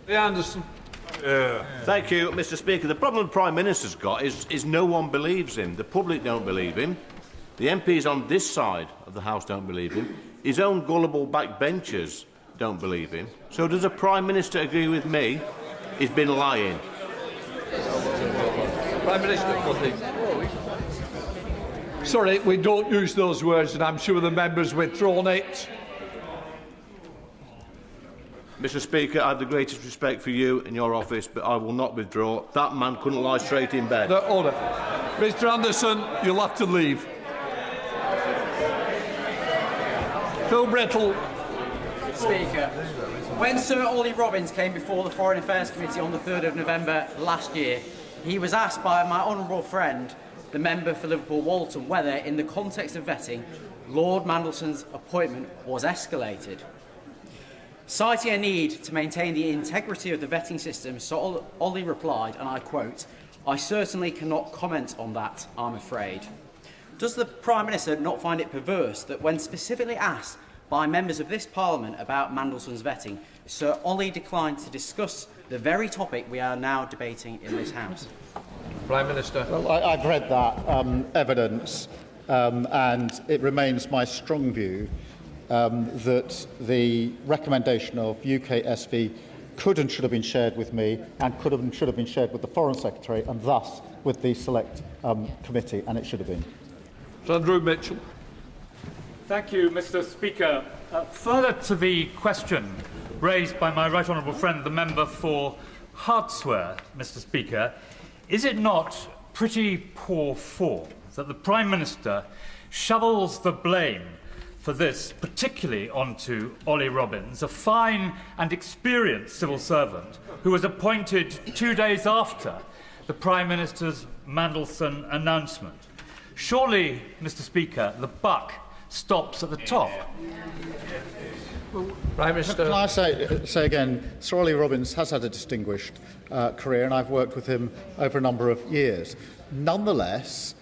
Anderson. Thank you, Mr. Speaker. The problem the Prime Minister's got is no one believes him. The public don't believe him. The MPs on this side of the House don't believe him. His own gullible backbenchers don't believe him. So does the Prime Minister agree with me? He's been lying. Prime Minister, please. Sorry, we don't use those words, and I'm sure the member's withdrawn it. Mr. Speaker, I have the greatest respect for you and your office, but I will not withdraw. That man couldn't lie straight in bed. Order. Mr. Anderson, you'll have to leave. Phil Brettle. Speaker, when Sir Ollie Robbins came before the Foreign Affairs Committee on the 3rd of November last year, he was asked by my honourable friend, the member for Liverpool Walton, whether, in the context of vetting, Lord Mandelson's appointment was escalated. Citing a need to maintain the integrity of the vetting system, Sir Ollie replied, and I quote, "I certainly cannot comment on that, I'm afraid." Does the Prime Minister not find it perverse that when specifically asked by members of this Parliament about Mandelson's vetting, Sir Ollie declined to discuss the very topic we are now debating in this House? Prime Minister. Well, I've read that evidence, and it remains my strong view that the recommendation of UKSV could and should have been shared with me, and could have and should have been shared with the Foreign Secretary, and thus with the Select Committee, and it should have been. Andrew Mitchell. Thank you, Mr. Speaker. Further to the question raised by my right honourable friend, the member for Hartsware, Mr. Speaker, is it not pretty poor form that the Prime Minister shovels the blame for this particularly onto Ollie Robbins, a fine and experienced civil servant who was appointed 2 days after the Prime Minister's Mandelson announcement? Surely, Mr. Speaker, the buck stops at the top. Prime Minister. Can I say again, Sir Ollie Robbins has had a distinguished career, and I've worked with him over a number of years. Nonetheless,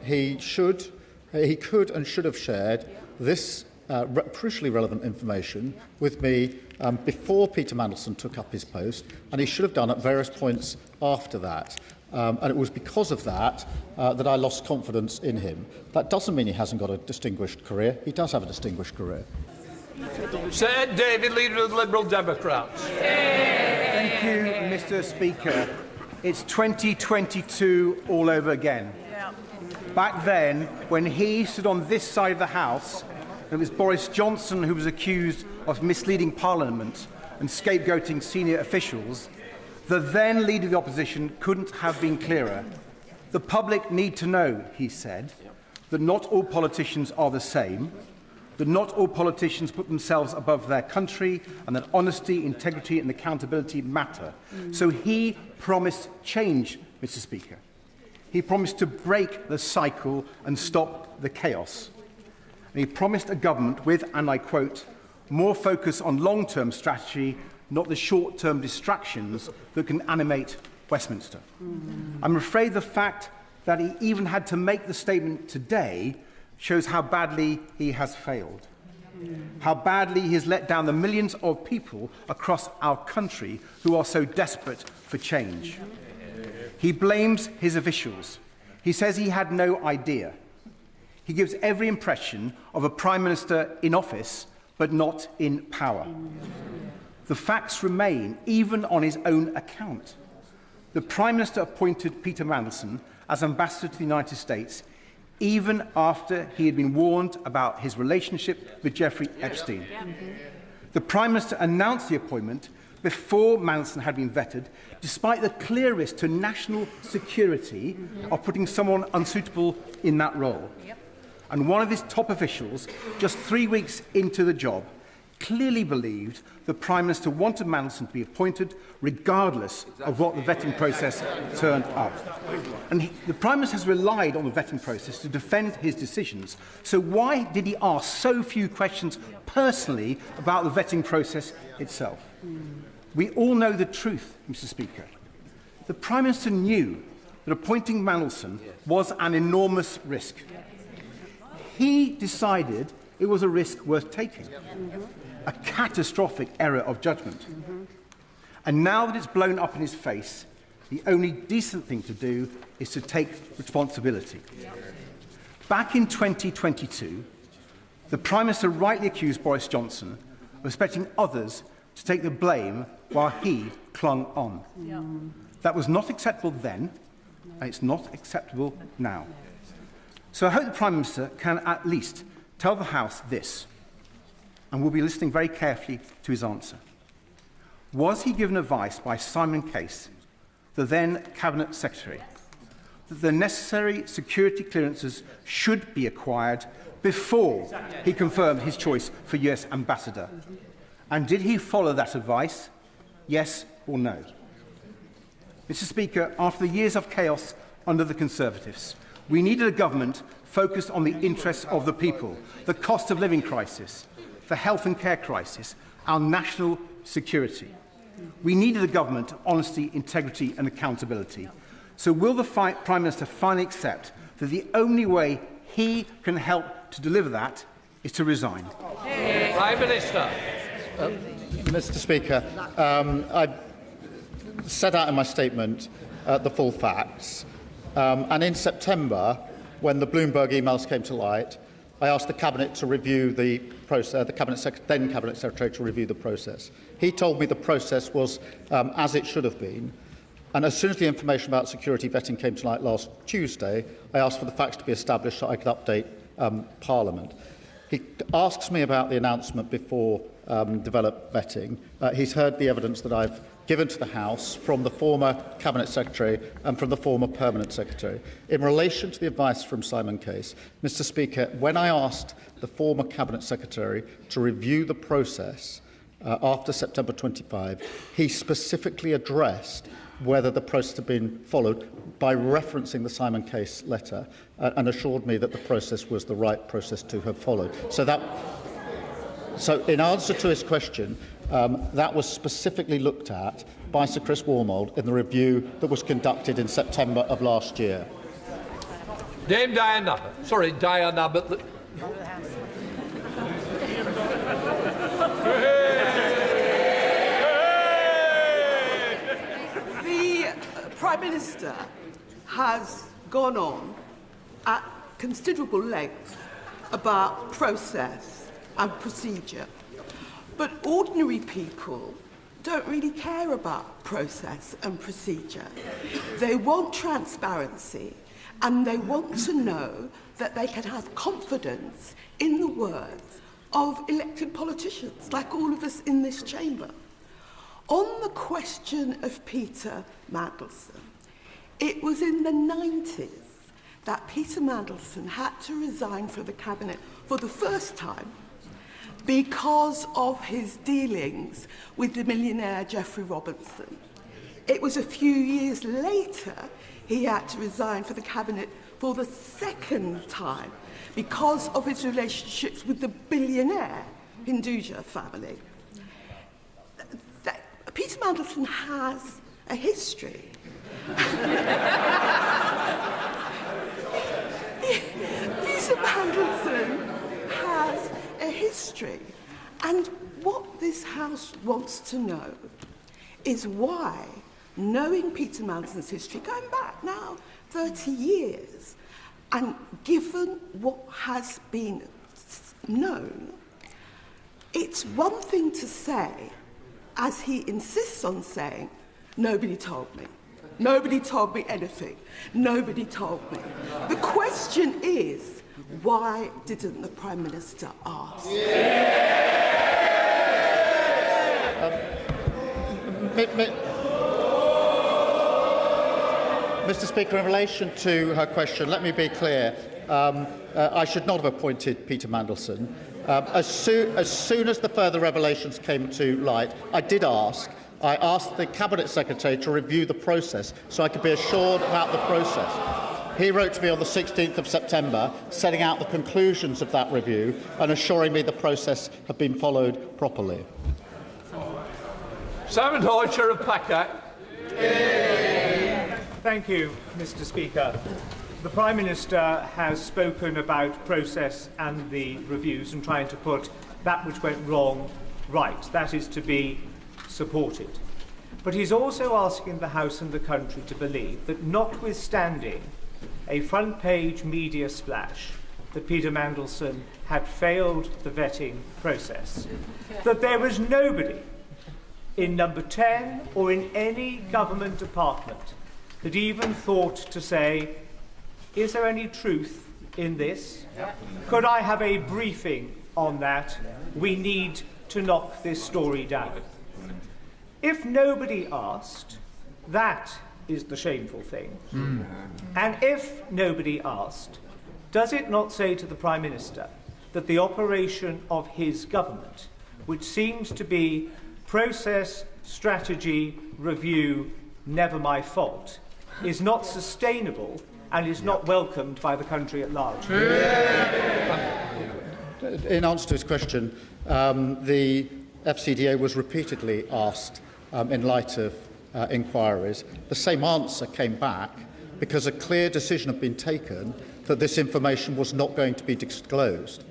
he could and should have shared this crucially relevant information with me before Peter Mandelson took up his post, and he should have done at various points after that. And it was because of that that I lost confidence in him. That doesn't mean he hasn't got a distinguished career. He does have a distinguished career. Sir Ed David, Leader of the Liberal Democrats. Thank you, Mr. Speaker. It's 2022 all over again. Back then, when he stood on this side of the House, it was Boris Johnson who was accused of misleading Parliament and scapegoating senior officials. The then Leader of the Opposition couldn't have been clearer. The public need to know, he said, that not all politicians are the same, that not all politicians put themselves above their country, and that honesty, integrity and accountability matter. So he promised change, Mr. Speaker. He promised to break the cycle and stop the chaos. And he promised a government with, and I quote, more focus on long-term strategy, not the short-term distractions that can animate Westminster. I'm afraid the fact that he even had to make the statement today shows how badly he has failed, how badly he has let down the millions of people across our country who are so desperate for change. He blames his officials. He says he had no idea. He gives every impression of a Prime Minister in office, but not in power. The facts remain, even on his own account. The Prime Minister appointed Peter Mandelson as Ambassador to the United States, even after he had been warned about his relationship with Jeffrey Epstein. The Prime Minister announced the appointment before Mandelson had been vetted, despite the clear risk to national security of putting someone unsuitable in that role. And one of his top officials, just 3 weeks into the job, clearly believed the Prime Minister wanted Mandelson to be appointed regardless of what the vetting process turned up. And the Prime Minister has relied on the vetting process to defend his decisions. So why did he ask so few questions personally about the vetting process itself? We all know the truth, Mr. Speaker. The Prime Minister knew that appointing Mandelson was an enormous risk. He decided it was a risk worth taking. A catastrophic error of judgment. And now that it's blown up in his face, the only decent thing to do is to take responsibility. Back in 2022, the Prime Minister rightly accused Boris Johnson of expecting others to take the blame while he clung on. That was not acceptable then, and it's not acceptable now. So I hope the Prime Minister can at least tell the House this, and we'll be listening very carefully to his answer. Was he given advice by Simon Case, the then Cabinet Secretary, that the necessary security clearances should be acquired before he confirmed his choice for US Ambassador? And did he follow that advice? Yes or no? Mr. Speaker, after the years of chaos under the Conservatives, we needed a government focused on the interests of the people, the cost of living crisis, the health and care crisis, our national security. We needed a government of honesty, integrity and accountability. So will the Prime Minister finally accept that the only way he can help to deliver that is to resign? Prime Minister. Mr. Speaker, I set out in my statement the full facts. And in September, when the Bloomberg emails came to light, I asked the Cabinet to review the process, then Cabinet Secretary to review the process. He told me the process was as it should have been. And as soon as the information about security vetting came to light last Tuesday, I asked for the facts to be established so I could update Parliament. He asks me about the announcement before developed vetting. He's heard the evidence that I've given to the House from the former Cabinet Secretary and from the former Permanent Secretary. In relation to the advice from Simon Case, Mr. Speaker, when I asked the former Cabinet Secretary to review the process after September 25, he specifically addressed whether the process had been followed by referencing the Simon Case letter and assured me that the process was the right process to have followed. So in answer to his question, that was specifically looked at by Sir Chris Wormold in the review that was conducted in September of last year. Dame Diana. Sorry, Diana, but... The Prime Minister has gone on at considerable length about process and procedure. But ordinary people don't really care about process and procedure. They want transparency and they want to know that they can have confidence in the words of elected politicians, like all of us in this chamber. On the question of Peter Mandelson, it was in the 90s that Peter Mandelson had to resign from the Cabinet for the first time because of his dealings with the millionaire Geoffrey Robinson. It was a few years later he had to resign from the Cabinet for the second time because of his relationships with the billionaire Hinduja family. Peter Mandelson has a history. Peter Mandelson has a history. And what this House wants to know is why, knowing Peter Mandelson's history, going back now 30 years, and given what has been known, it's one thing to say, as he insists on saying, nobody told me. Nobody told me anything. Nobody told me. The question is, why didn't the Prime Minister ask? Mr. Speaker, in relation to her question, let me be clear. I should not have appointed Peter Mandelson. As soon as the further revelations came to light, I asked the Cabinet Secretary to review the process so I could be assured about the process. He wrote to me on the 16th of September, setting out the conclusions of that review and assuring me the process had been followed properly. Simon Hoy, Chair of PACA. Thank you, Mr. Speaker. The Prime Minister has spoken about process and the reviews and trying to put that which went wrong right. That is to be supported. But he's also asking the House and the country to believe that, notwithstanding a front-page media splash that Peter Mandelson had failed the vetting process, that there was nobody in Number 10 or in any government department that even thought to say, is there any truth in this? Could I have a briefing on that? We need to knock this story down. If nobody asked, that is the shameful thing. And if nobody asked, does it not say to the Prime Minister that the operation of his government, which seems to be process, strategy, review, never my fault, is not sustainable and is not welcomed by the country at large? In answer to his question, the FCDA was repeatedly asked, in light of inquiries. The same answer came back because a clear decision had been taken that this information was not going to be disclosed.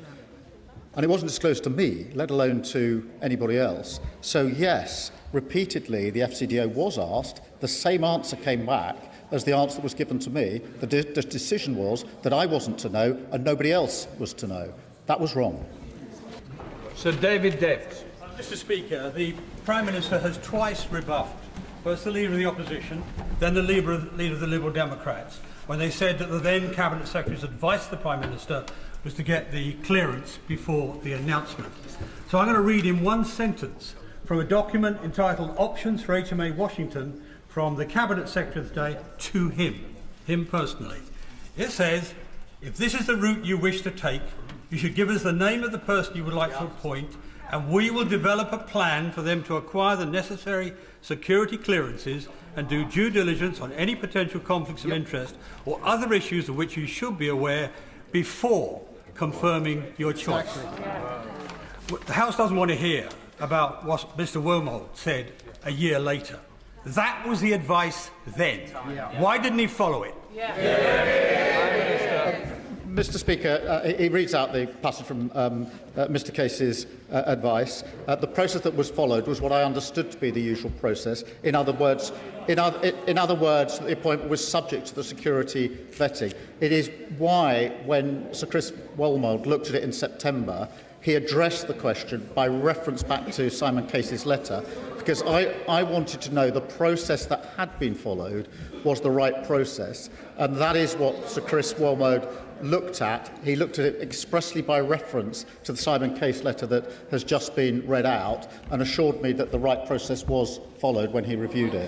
And it wasn't disclosed to me, let alone to anybody else. So yes, repeatedly the FCDA was asked. The same answer came back as the answer that was given to me. The decision was that I wasn't to know and nobody else was to know. That was wrong. Sir David Davis. Mr. Speaker, the Prime Minister has twice rebuffed first the Leader of the Opposition, then the Leader of the Liberal Democrats, when they said that the then Cabinet Secretary's advice to the Prime Minister was to get the clearance before the announcement. So I'm going to read in one sentence from a document entitled Options for HMA Washington from the Cabinet Secretary of the day to him personally. It says, if this is the route you wish to take, you should give us the name of the person you would like to appoint, and we will develop a plan for them to acquire the necessary security clearances and do due diligence on any potential conflicts of interest or other issues of which you should be aware before confirming your choice. The House doesn't want to hear about what Mr. Wormholt said a year later. That was the advice then. Why didn't he follow it? Mr. Speaker, he reads out the passage from Mr. Case's advice. The process that was followed was what I understood to be the usual process. In other words, the appointment was subject to the security vetting. It is why, when Sir Chris Wormholt looked at it in September, he addressed the question by reference back to Simon Case's letter, because I wanted to know the process that had been followed was the right process, and that is what Sir Chris Wormholt looked at. He looked at it expressly by reference to the Simon Case letter that has just been read out and assured me that the right process was followed when he reviewed it.